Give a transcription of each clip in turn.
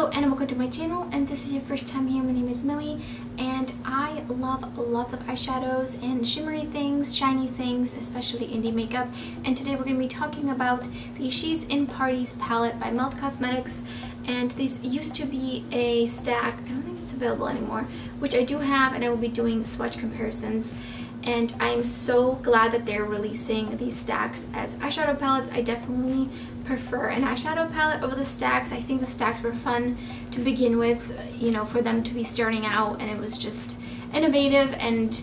Hello and welcome to my channel, and this is your first time here. My name is Millie and I love lots of eyeshadows and shimmery things, shiny things, especially indie makeup. And today we're going to be talking about the She's in Parties palette by Melt Cosmetics. And this used to be a stack, I don't think it's available anymore, which I do have, and I will be doing swatch comparisons. And I'm so glad that they're releasing these stacks as eyeshadow palettes. I definitely prefer an eyeshadow palette over the stacks. I think the stacks were fun to begin with, you know, for them to be starting out, and it was just innovative and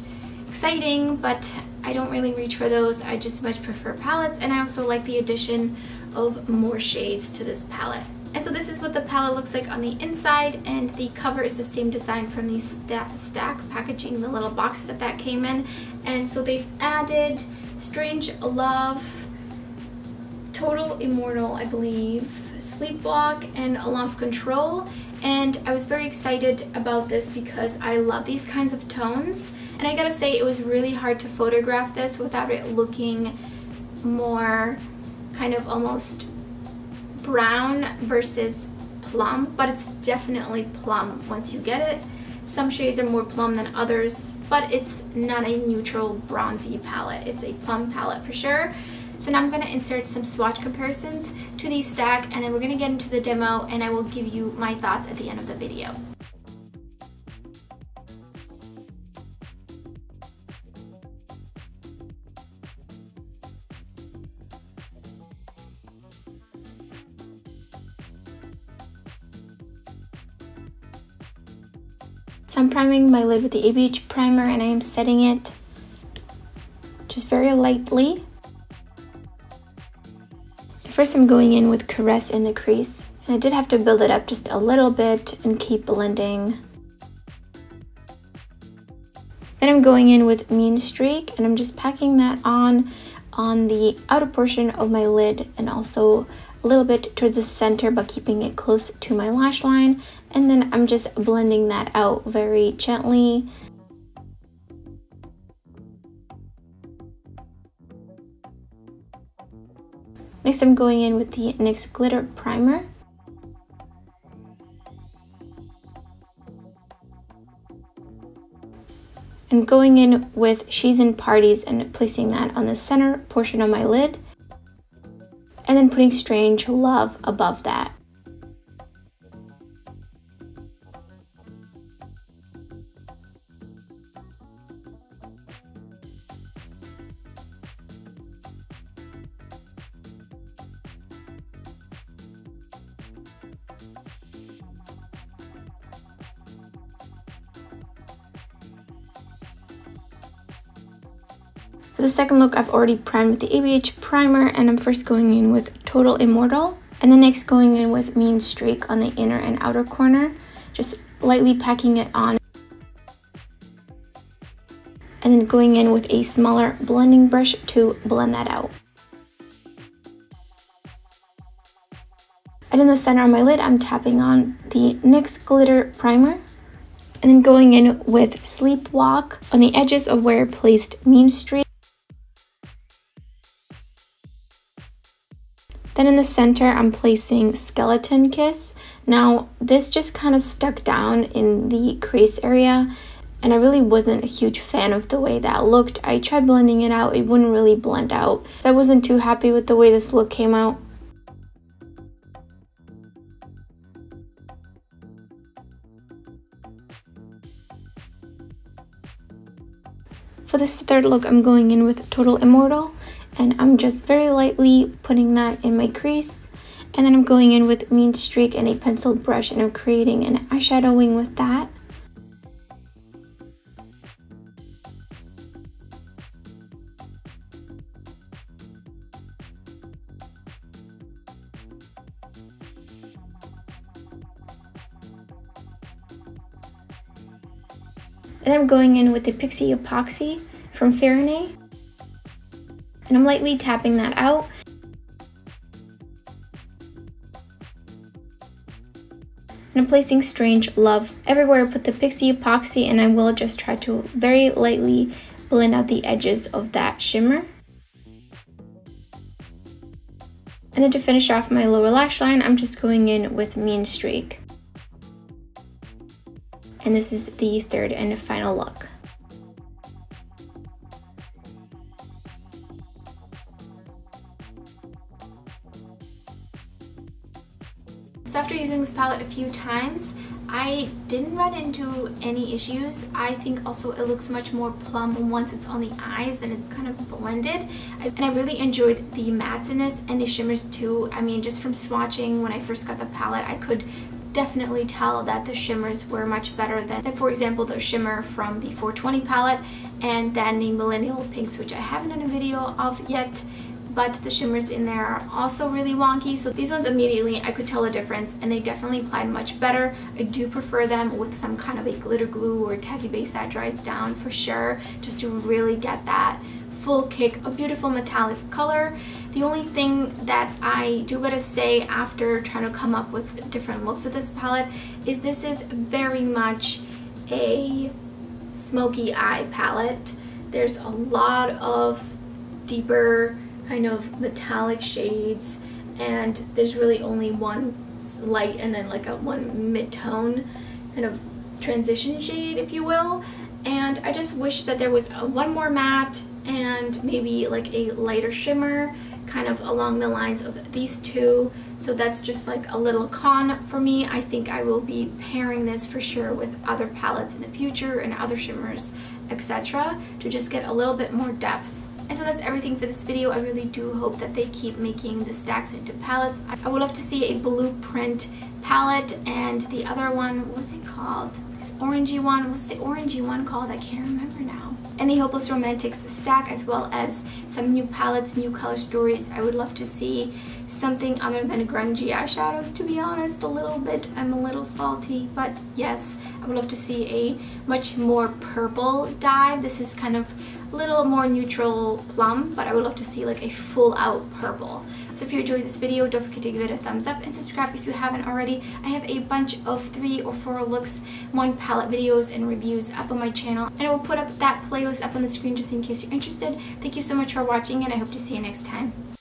exciting, but I don't really reach for those. I just much prefer palettes, and I also like the addition of more shades to this palette. And so this is what the palette looks like on the inside, and the cover is the same design from the stack packaging, the little box that came in. And so they've added Strange Love, Total Immortal, I believe, Sleepwalk, and Lost Control. And I was very excited about this because I love these kinds of tones. And I gotta say, it was really hard to photograph this without it looking more kind of almost brown versus plum, but it's definitely plum once you get it. Some shades are more plum than others, but it's not a neutral bronzy palette. It's a plum palette for sure. So now I'm going to insert some swatch comparisons to these stack, and then we're going to get into the demo, and I will give you my thoughts at the end of the video. So I'm priming my lid with the ABH primer, and I am setting it just very lightly. First I'm going in with Caress in the crease, and I did have to build it up just a little bit and keep blending. Then I'm going in with Mean Streak, and I'm just packing that on the outer portion of my lid and also a little bit towards the center, but keeping it close to my lash line. And then I'm just blending that out very gently. Next, I'm going in with the NYX Glitter Primer. And going in with She's in Parties and placing that on the center portion of my lid. And then putting Strange Love above that. For the second look, I've already primed with the ABH primer, and I'm first going in with Total Immortal, and then next going in with Mean Streak on the inner and outer corner, just lightly packing it on. And then going in with a smaller blending brush to blend that out. And in the center of my lid, I'm tapping on the NYX Glitter Primer, and then going in with Sleepwalk on the edges of where I placed Mean Streak. Then in the center, I'm placing Skeleton Kiss. Now, this just kind of stuck down in the crease area, and I really wasn't a huge fan of the way that looked. I tried blending it out, it wouldn't really blend out. So I wasn't too happy with the way this look came out. For this third look, I'm going in with Total Immortal, and I'm just very lightly putting that in my crease. And then I'm going in with Mean Streak and a penciled brush, and I'm creating an eyeshadow wing with that. And then I'm going in with the Pixie Epoxy from Farinay, and I'm lightly tapping that out. And I'm placing Strange Love everywhere I put the Pixie Epoxy, and I will just try to very lightly blend out the edges of that shimmer. And then to finish off my lower lash line, I'm just going in with Mean Streak. and this is the third and final look. So after using this palette a few times, I didn't run into any issues. I think also it looks much more plum once it's on the eyes and it's kind of blended. And I really enjoyed the mattiness and the shimmers too. I mean, just from swatching when I first got the palette, I could definitely tell that the shimmers were much better than, for example, the shimmer from the 420 palette and then the Millennial Pinks, which I haven't done a video of yet. But the shimmers in there are also really wonky. So these ones immediately I could tell a difference, and they definitely applied much better. I do prefer them with some kind of a glitter glue or tacky base that dries down for sure, just to really get that full kick of beautiful metallic color. The only thing that I do gotta say after trying to come up with different looks with this palette is this is very much a smoky eye palette. There's a lot of deeper kind of metallic shades, and there's really only one light and then like one mid-tone kind of transition shade, if you will. And I just wish that there was one more matte and maybe like a lighter shimmer kind of along the lines of these two. So that's just like a little con for me. I think I will be pairing this for sure with other palettes in the future and other shimmers, etc., to just get a little bit more depth. And so that's everything for this video. I really do hope that they keep making the stacks into palettes. I would love to see a blueprint palette, and the other one, what was it called? This orangey one, what's the orangey one called? I can't remember now. And the Hopeless Romantics stack, as well as some new palettes, new color stories. I would love to see something other than grungy eyeshadows, to be honest, a little bit. I'm a little salty, but yes, I would love to see a much more purple dive. This is kind of a little more neutral plum, but I would love to see like a full out purple. So if you enjoyed this video, don't forget to give it a thumbs up and subscribe if you haven't already. I have a bunch of 3 or 4 looks, 1 palette videos and reviews up on my channel, and I will put up that playlist up on the screen just in case you're interested. Thank you so much for watching, and I hope to see you next time.